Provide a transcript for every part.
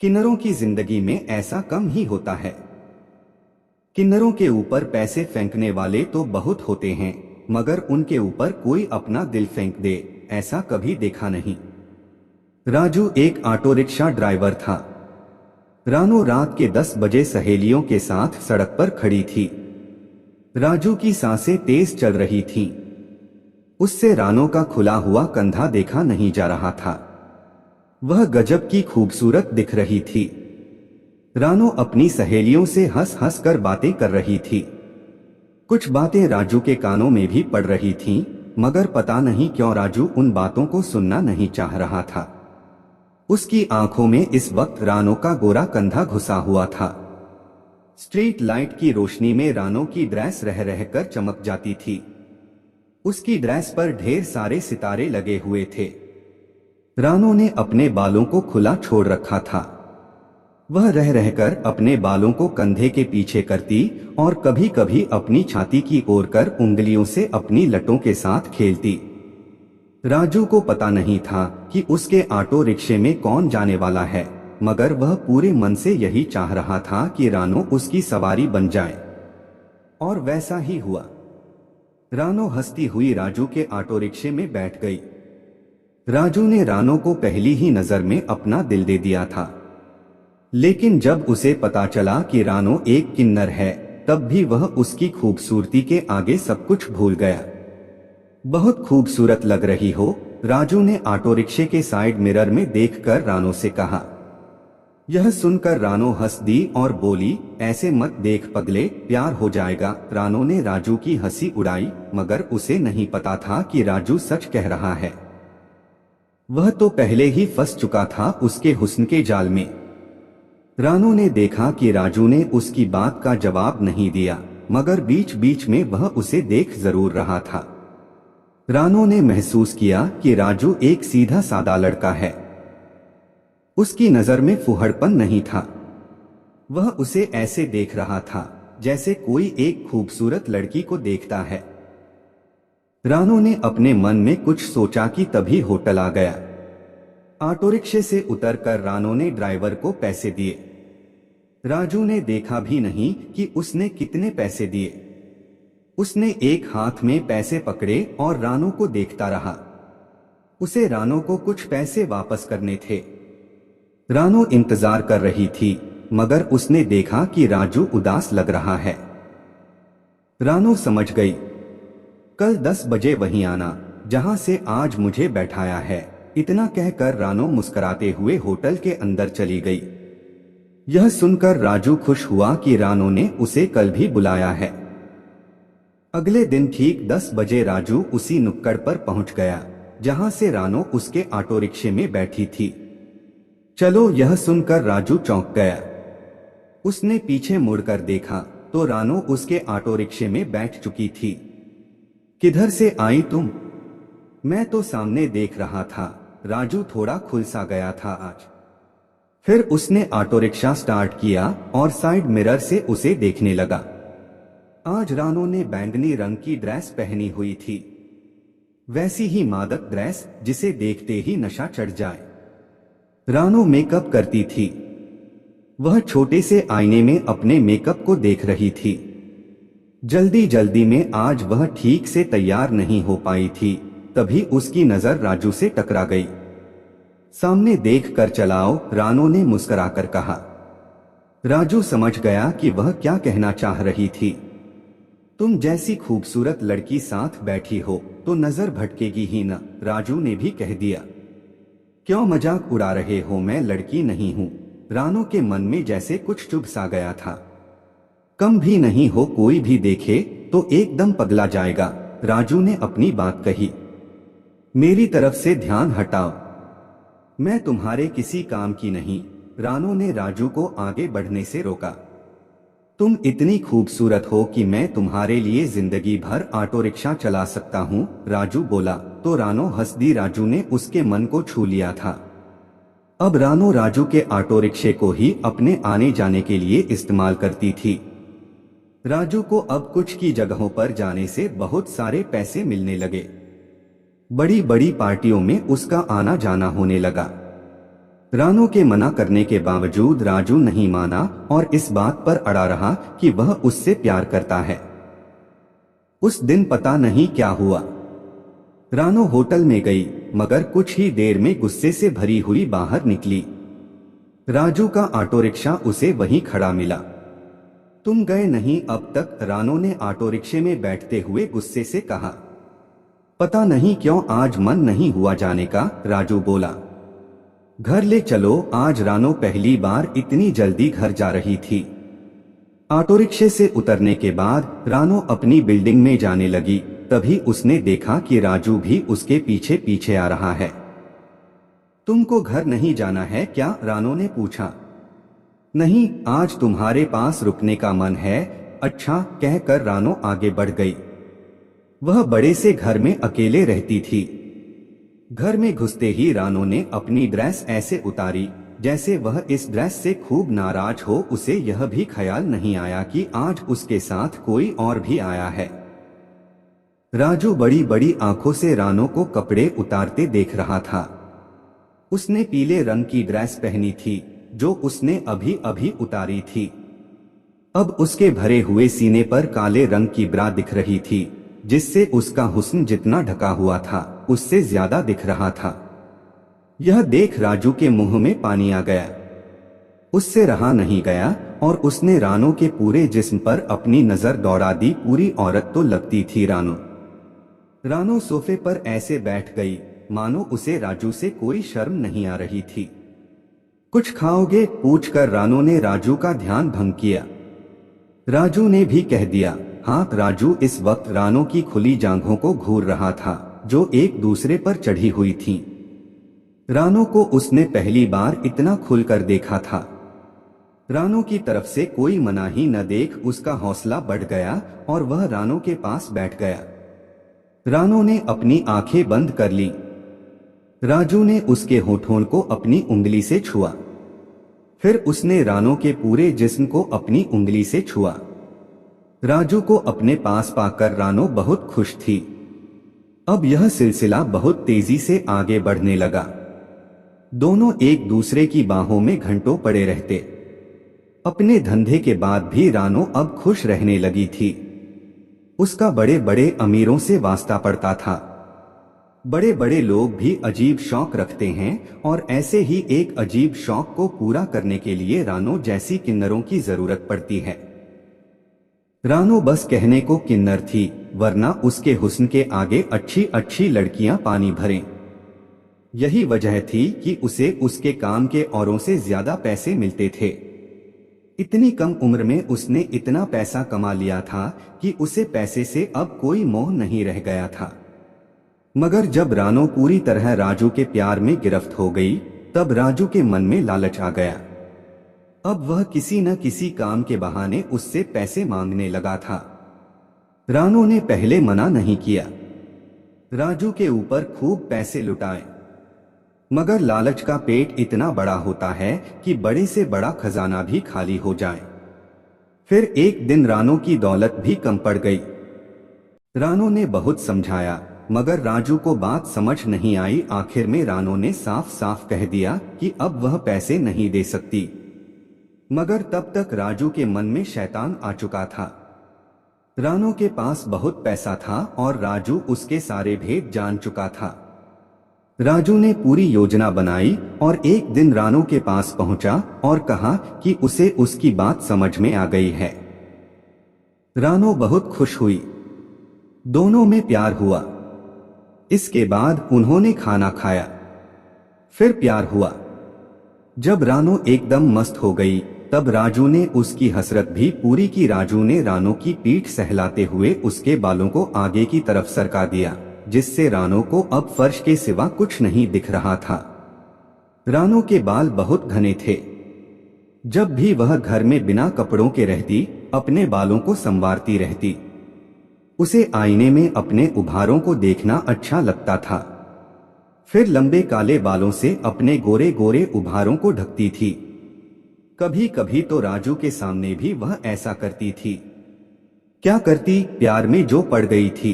किन्नरों की जिंदगी में ऐसा कम ही होता है। किन्नरों के ऊपर पैसे फेंकने वाले तो बहुत होते हैं, मगर उनके ऊपर कोई अपना दिल फेंक दे, ऐसा कभी देखा नहीं। राजू एक ऑटो रिक्शा ड्राइवर था। रानो रात के 10 बजे सहेलियों के साथ सड़क पर खड़ी थी। राजू की सांसें तेज चल रही थीं। उससे रानो का खुला हुआ कंधा देखा नहीं जा रहा था। वह गजब की खूबसूरत दिख रही थी। रानो अपनी सहेलियों से हंस हंस कर बातें कर रही थी। कुछ बातें राजू के कानों में भी पड़ रही थीं, मगर पता नहीं क्यों राजू उन बातों को सुनना नहीं चाह रहा था। उसकी आंखों में इस वक्त रानो का गोरा कंधा घुसा हुआ था। स्ट्रीट लाइट की रोशनी में रानो की ड्रेस रह रहकर चमक जाती थी। उसकी ड्रेस पर ढेर सारे सितारे लगे हुए थे। रानो ने अपने बालों को खुला छोड़ रखा था। वह रह रहकर अपने बालों को कंधे के पीछे करती और कभी कभी अपनी छाती की ओर कर उंगलियों से अपनी लटों के साथ खेलती। राजू को पता नहीं था कि उसके ऑटो रिक्शे में कौन जाने वाला है, मगर वह पूरे मन से यही चाह रहा था कि रानो उसकी सवारी बन जाए। और वैसा ही हुआ। रानो हंसती हुई राजू के ऑटो रिक्शे में बैठ गई। राजू ने रानो को पहली ही नजर में अपना दिल दे दिया था, लेकिन जब उसे पता चला कि रानो एक किन्नर है, तब भी वह उसकी खूबसूरती के आगे सब कुछ भूल गया। बहुत खूबसूरत लग रही हो, राजू ने ऑटो रिक्शे के साइड मिरर में देखकर रानो से कहा। यह सुनकर रानो हंस दी और बोली, ऐसे मत देख पगले, प्यार हो जाएगा। रानो ने राजू की हंसी उड़ाई, मगर उसे नहीं पता था कि राजू सच कह रहा है। वह तो पहले ही फंस चुका था उसके हुस्न के जाल में। रानो ने देखा कि राजू ने उसकी बात का जवाब नहीं दिया, मगर बीच बीच में वह उसे देख जरूर रहा था। रानो ने महसूस किया कि राजू एक सीधा सादा लड़का है। उसकी नजर में फुहड़पन नहीं था। वह उसे ऐसे देख रहा था जैसे कोई एक खूबसूरत लड़की को देखता है। रानो ने अपने मन में कुछ सोचा कि तभी होटल आ गया। ऑटो रिक्शे से उतरकर रानो ने ड्राइवर को पैसे दिए। राजू ने देखा भी नहीं कि उसने कितने पैसे दिए। उसने एक हाथ में पैसे पकड़े और रानो को देखता रहा। उसे रानो को कुछ पैसे वापस करने थे। रानो इंतजार कर रही थी, मगर उसने देखा कि राजू उदास लग रहा है। रानो समझ गई, कल 10 बजे वहीं आना जहां से आज मुझे बैठाया है। इतना कहकर रानो मुस्कुराते हुए होटल के अंदर चली गई। यह सुनकर राजू खुश हुआ कि रानो ने उसे कल भी बुलाया है। अगले दिन ठीक 10 बजे राजू उसी नुक्कड़ पर पहुंच गया जहां से रानो उसके ऑटो रिक्शे में बैठी थी। चलो, यह सुनकर राजू चौंक गया। उसने पीछे मुड़कर देखा तो रानो उसके ऑटो रिक्शे में बैठ चुकी थी। किधर से आई तुम? मैं तो सामने देख रहा था। राजू थोड़ा खुलसा गया था आज। फिर उसने ऑटो रिक्शा स्टार्ट किया और साइड मिरर से उसे देखने लगा। आज रानो ने बैंगनी रंग की ड्रेस पहनी हुई थी, वैसी ही मादक ड्रेस जिसे देखते ही नशा चढ़ जाए। रानो मेकअप करती थी। वह छोटे से आईने में अपने मेकअप को देख रही थी। जल्दी जल्दी में आज वह ठीक से तैयार नहीं हो पाई थी, तभी उसकी नजर राजू से टकरा गई। सामने देख कर चलाओ, रानो ने मुस्कुराकर कहा। राजू समझ गया कि वह क्या कहना चाह रही थी। तुम जैसी खूबसूरत लड़की साथ बैठी हो तो नजर भटकेगी ही न, राजू ने भी कह दिया। क्यों मजाक उड़ा रहे हो, मैं लड़की नहीं हूं। रानो के मन में जैसे कुछ चुभ सा गया था। कम भी नहीं हो, कोई भी देखे तो एकदम पगला जाएगा। राजू ने अपनी बात कही। मेरी तरफ से ध्यान हटाओ, मैं तुम्हारे किसी काम की नहीं। रानो ने राजू को आगे बढ़ने से रोका। तुम इतनी खूबसूरत हो कि मैं तुम्हारे लिए जिंदगी भर ऑटो रिक्शा चला सकता हूँ, राजू बोला तो रानो हंस दी। राजू ने उसके मन को छू लिया था। अब रानो राजू के ऑटो रिक्शे को ही अपने आने जाने के लिए इस्तेमाल करती थी। राजू को अब कुछ की जगहों पर जाने से बहुत सारे पैसे मिलने लगे। बड़ी बड़ी पार्टियों में उसका आना जाना होने लगा। रानो के मना करने के बावजूद राजू नहीं माना और इस बात पर अड़ा रहा कि वह उससे प्यार करता है। उस दिन पता नहीं क्या हुआ, रानो होटल में गई मगर कुछ ही देर में गुस्से से भरी हुई बाहर निकली। राजू का ऑटो रिक्शा उसे वहीं खड़ा मिला। तुम गए नहीं अब तक, रानो ने ऑटो रिक्शे में बैठते हुए गुस्से से कहा। पता नहीं क्यों आज मन नहीं हुआ जाने का, राजू बोला। घर ले चलो, आज रानो पहली बार इतनी जल्दी घर जा रही थी। ऑटो रिक्शे से उतरने के बाद रानो अपनी बिल्डिंग में जाने लगी, तभी उसने देखा कि राजू भी उसके पीछे पीछे आ रहा है। तुमको घर नहीं जाना है क्या, रानो ने पूछा। नहीं, आज तुम्हारे पास रुकने का मन है। अच्छा, कहकर रानो आगे बढ़ गई। वह बड़े से घर में अकेले रहती थी। घर में घुसते ही रानो ने अपनी ड्रेस ऐसे उतारी जैसे वह इस ड्रेस से खूब नाराज हो। उसे यह भी ख्याल नहीं आया कि आज उसके साथ कोई और भी आया है। राजू बड़ी बड़ी आंखों से रानो को कपड़े उतारते देख रहा था। उसने पीले रंग की ड्रेस पहनी थी जो उसने अभी अभी उतारी थी। अब उसके भरे हुए सीने पर काले रंग की ब्रा दिख रही थी, जिससे उसका हुस्न जितना ढका हुआ था उससे ज्यादा दिख रहा था। यह देख राजू के मुंह में पानी आ गया। उससे रहा नहीं गया और उसने रानो के पूरे जिस्म पर अपनी नजर दौड़ा दी। पूरी औरत तो लगती थी रानो। रानो सोफे पर ऐसे बैठ गई मानो उसे राजू से कोई शर्म नहीं आ रही थी। कुछ खाओगे, पूछकर रानो ने राजू का ध्यान भंग किया। राजू ने भी कह दिया हाँ। राजू इस वक्त रानो की खुली जांघों को घूर रहा था जो एक दूसरे पर चढ़ी हुई थीं। रानो को उसने पहली बार इतना खुलकर देखा था। रानो की तरफ से कोई मनाही न देख उसका हौसला बढ़ गया और वह रानो के पास बैठ गया। रानो ने अपनी आंखें बंद कर ली। राजू ने उसके होठों को अपनी उंगली से छुआ। फिर उसने रानो के पूरे जिस्म को अपनी उंगली से छुआ। राजू को अपने पास पाकर रानो बहुत खुश थी। अब यह सिलसिला बहुत तेजी से आगे बढ़ने लगा। दोनों एक दूसरे की बाहों में घंटों पड़े रहते। अपने धंधे के बाद भी रानो अब खुश रहने लगी थी। उसका बड़े बड़े अमीरों से वास्ता पड़ता था। बड़े बड़े लोग भी अजीब शौक रखते हैं और ऐसे ही एक अजीब शौक को पूरा करने के लिए रानो जैसी किन्नरों की जरूरत पड़ती है। रानो बस कहने को किन्नर थी, वरना उसके हुस्न के आगे अच्छी अच्छी लड़कियां पानी भरें। यही वजह थी कि उसे उसके काम के औरों से ज्यादा पैसे मिलते थे। इतनी कम उम्र में उसने इतना पैसा कमा लिया था कि उसे पैसे से अब कोई मोह नहीं रह गया था। मगर जब रानो पूरी तरह राजू के प्यार में गिरफ्त हो गई, तब राजू के मन में लालच आ गया। अब वह किसी न किसी काम के बहाने उससे पैसे मांगने लगा था। रानो ने पहले मना नहीं किया। राजू के ऊपर खूब पैसे लुटाए, मगर लालच का पेट इतना बड़ा होता है कि बड़े से बड़ा खजाना भी खाली हो जाए। फिर एक दिन रानो की दौलत भी कम पड़ गई। रानो ने बहुत समझाया, मगर राजू को बात समझ नहीं आई। आखिर में रानो ने साफ साफ कह दिया कि अब वह पैसे नहीं दे सकती। मगर तब तक राजू के मन में शैतान आ चुका था। रानो के पास बहुत पैसा था और राजू उसके सारे भेद जान चुका था। राजू ने पूरी योजना बनाई और एक दिन रानो के पास पहुंचा और कहा कि उसे उसकी बात समझ में आ गई है। रानो बहुत खुश हुई। दोनों में प्यार हुआ। इसके बाद उन्होंने खाना खाया, फिर प्यार हुआ। जब रानो एकदम मस्त हो गई, तब राजू ने उसकी हसरत भी पूरी की। राजू ने रानो की पीठ सहलाते हुए उसके बालों को आगे की तरफ सरका दिया, जिससे रानो को अब फर्श के सिवा कुछ नहीं दिख रहा था। रानो के बाल बहुत घने थे। जब भी वह घर में बिना कपड़ों के रहती, अपने बालों को संवारती रहती। उसे आईने में अपने उभारों को देखना अच्छा लगता था। फिर लंबे काले बालों से अपने गोरे गोरे उभारों को ढकती थी। कभी कभी तो राजू के सामने भी वह ऐसा करती थी। क्या करती, प्यार में जो पड़ गई थी।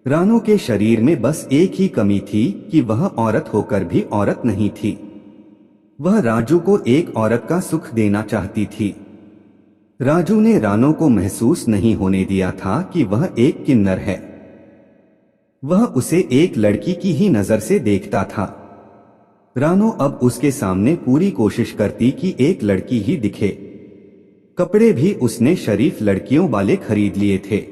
रानो के शरीर में बस एक ही कमी थी कि वह औरत होकर भी औरत नहीं थी। वह राजू को एक औरत का सुख देना चाहती थी। राजू ने रानो को महसूस नहीं होने दिया था कि वह एक किन्नर है। वह उसे एक लड़की की ही नजर से देखता था। रानो अब उसके सामने पूरी कोशिश करती कि एक लड़की ही दिखे। कपड़े भी उसने शरीफ लड़कियों वाले खरीद लिए थे।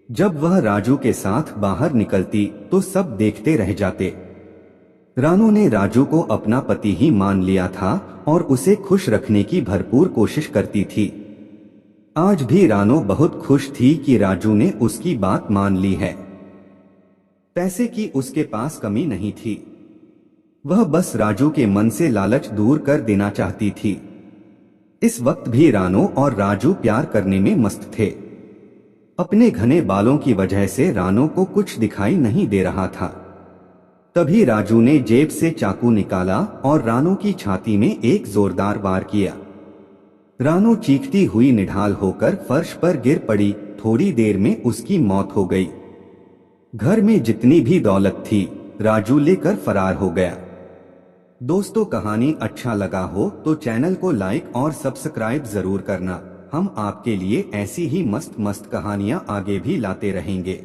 जब वह राजू के साथ बाहर निकलती तो सब देखते रह जाते। रानो ने राजू को अपना पति ही मान लिया था और उसे खुश रखने की भरपूर कोशिश करती थी। आज भी रानो बहुत खुश थी कि राजू ने उसकी बात मान ली है। पैसे की उसके पास कमी नहीं थी। वह बस राजू के मन से लालच दूर कर देना चाहती थी। इस वक्त भी रानो और राजू प्यार करने में मस्त थे। अपने घने बालों की वजह से रानो को कुछ दिखाई नहीं दे रहा था। तभी राजू ने जेब से चाकू निकाला और रानो की छाती में एक जोरदार वार किया। रानो चीखती हुई निढाल होकर फर्श पर गिर पड़ी। थोड़ी देर में उसकी मौत हो गई। घर में जितनी भी दौलत थी राजू लेकर फरार हो गया। दोस्तों, कहानी अच्छा लगा हो तो चैनल को लाइक और सब्सक्राइब जरूर करना। हम आपके लिए ऐसी ही मस्त मस्त कहानियां आगे भी लाते रहेंगे।